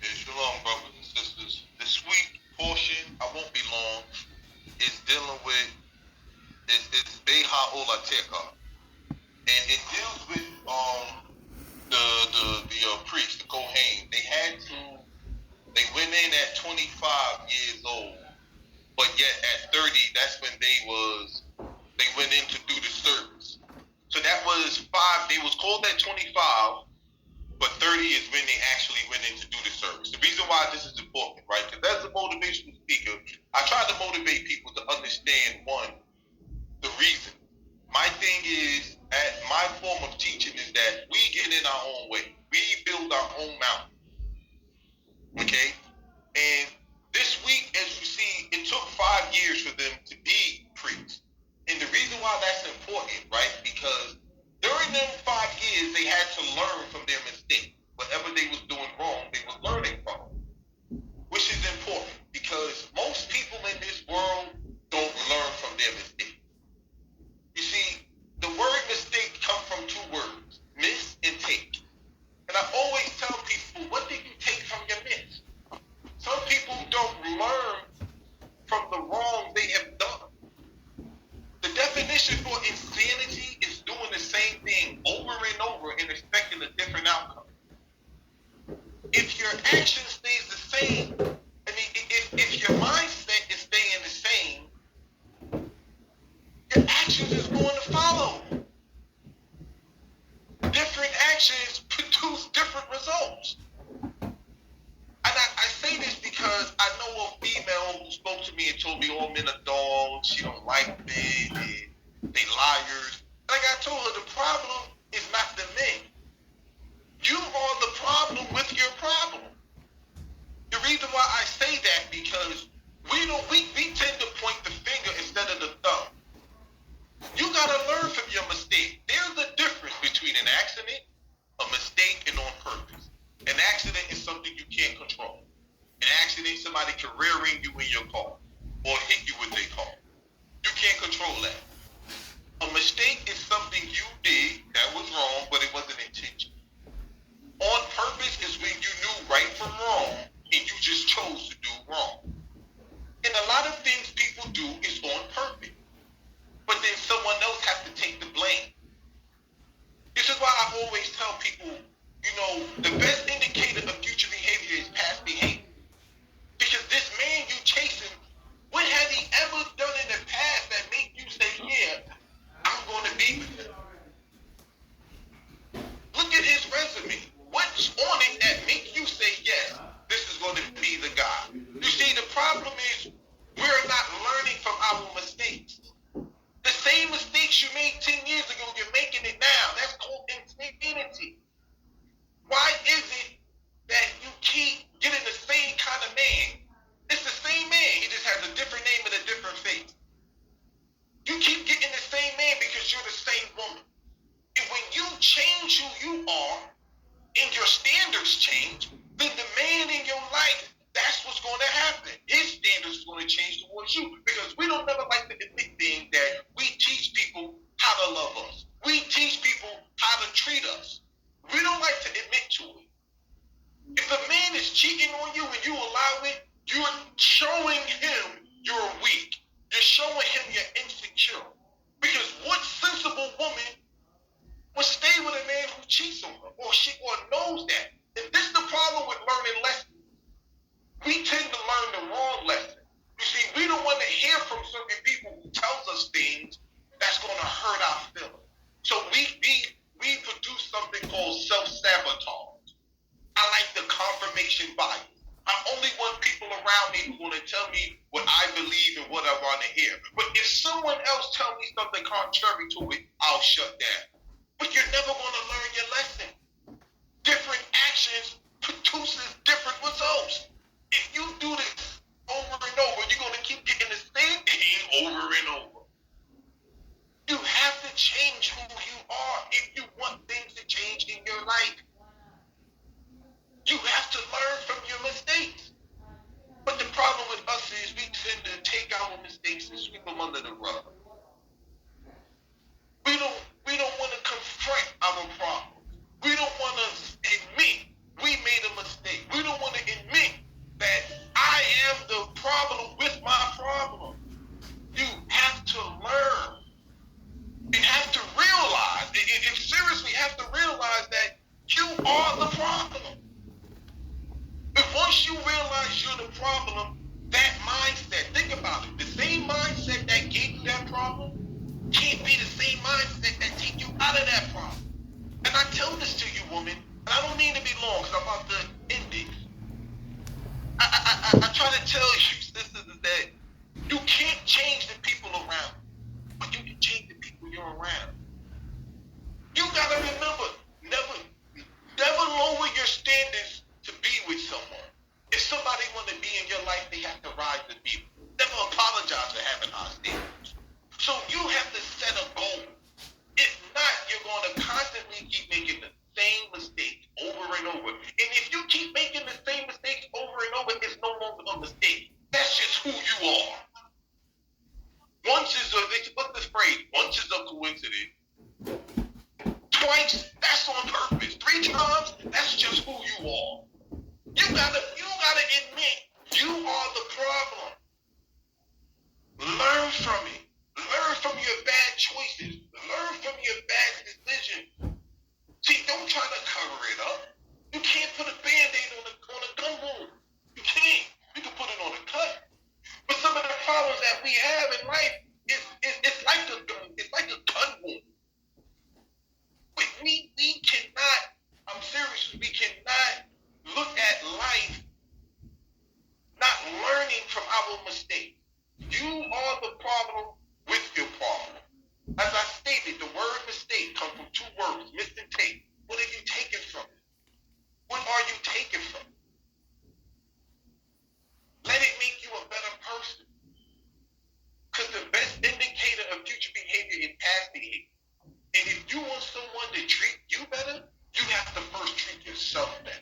Hey, shalom, brothers and sisters. This week portion, I won't be long, is dealing with is Beha Olateka. And it deals with the priest, the Kohen. They went in at 25 years old, but yet at 30, that's when they went in to do the service. So that was they was called at 25, but 30 is when they actually went in to do the service. The reason why this is important, right? Because as a motivational speaker, I try to motivate people to understand, one, the reason. My thing is, my form of teaching is that we get in our own way. We build our own mountain, okay? And this week, as you see, it took 5 years for them to be priests. And the reason why that's important, right? Because during them 5 years, they had to learn from their mistakes. Whatever they was doing wrong, they was learning from it, which is important because most people in this world don't learn from their mistakes. You see, the word mistake comes from 2 words, miss and take. And I always tell people, what did you take from your miss? Some people don't learn from the wrong they have done. The definition for insanity is doing the same thing over and over and expecting a different outcome. If your action stays the same, I mean, if your mindset is staying the same, your actions is going to follow. Different actions produce different results. And I say this because I know a female who spoke to me and told me all men are dogs, she don't like men, they liars. Like I told her, the problem is not the men. You are the problem with your problem. The reason why I say that because we tend to point the finger instead of the thumb. You gotta learn from your mistake. There's a difference between an accident, a mistake, and on purpose. An accident is something you can't control. An accident, somebody can rear-end you in your car or hit you with their car. You can't control that. A mistake is something you did that was wrong, but it wasn't intentional. On purpose is when you knew right from wrong and you just chose to do wrong. And a lot of things people do is on purpose, but then someone else has to take the blame. This is why I always tell people, the best indicator of future behavior is past behavior. Because this man you chasing, what has he ever done in the past that made you say, yeah, I'm going to be with him? Look at his resume. What's on it that makes you say, yes, this is going to be the guy? You see, the problem is we're not learning from our mistakes. The same mistakes you made 10 years ago, you're making it now. That's called insanity. Why is it that you keep getting the same kind of man? It's the same man. He just has a different name and a different face. You keep getting the same man because you're the same woman. And when you change who you are and your standards change, then the man in your life, that's what's going to happen. His standards are going to change towards you because we don't never like to admit things that we teach people how to love us. We teach people how to treat us. We don't like to admit to it. If a man is cheating on you and you allow it, you're showing him you're weak. You're showing him you're insecure. Because what sensible woman would stay with a man who cheats on her or knows that? And this is the problem with learning lessons. We tend to learn the wrong lesson. You see, we don't want to hear from certain people who tells us things that's going to hurt our feelings. So we produce something called self-sabotage. I like the confirmation bias. I only want people around me who are going to tell me what I believe and what I want to hear. But if someone else tells me something contrary to it, I'll shut down. But you're never going to learn your lesson. Different actions produces different results. If you do this over and over, you're going to keep getting the same thing over and over. You have to change who you are if you want things to change in your life. You have to learn from your mistakes. But the problem with us is we tend to take our mistakes and sweep them under the rug. We don't want to confront our problems. We don't want to admit we I try to tell you, sisters, that you can't change the people around, but you can change the people you're around. You gotta remember, never lower your standards to be with someone. If somebody want to be in your life, they have to rise to be. Never apologize for having high standards. So you have to set a goal. If not, you're going to constantly keep making the same mistakes over and over. And if you keep making the same mistakes over and over, it's no longer a mistake. That's just who you are. What's this phrase? Once is a coincidence. Twice, that's on purpose. 3 times, that's just who you are. You gotta admit, you are the problem. Learn from it. Learn from your bad choices. Learn from your bad decisions. See, don't try to cover it up. You can't put a Band-Aid on a gun wound. You can't. You can put it on a cut. But some of the problems that we have in life it's like a gun wound. We cannot, I'm serious, we cannot look at life not learning from our mistakes. You are the problem with your problem. As I stated, the word mistake comes from 2 words, miss and take. What are you taking from it? What are you taking from it? Let it make you a better person. Because the best indicator of future behavior is past behavior. And if you want someone to treat you better, you have to first treat yourself better.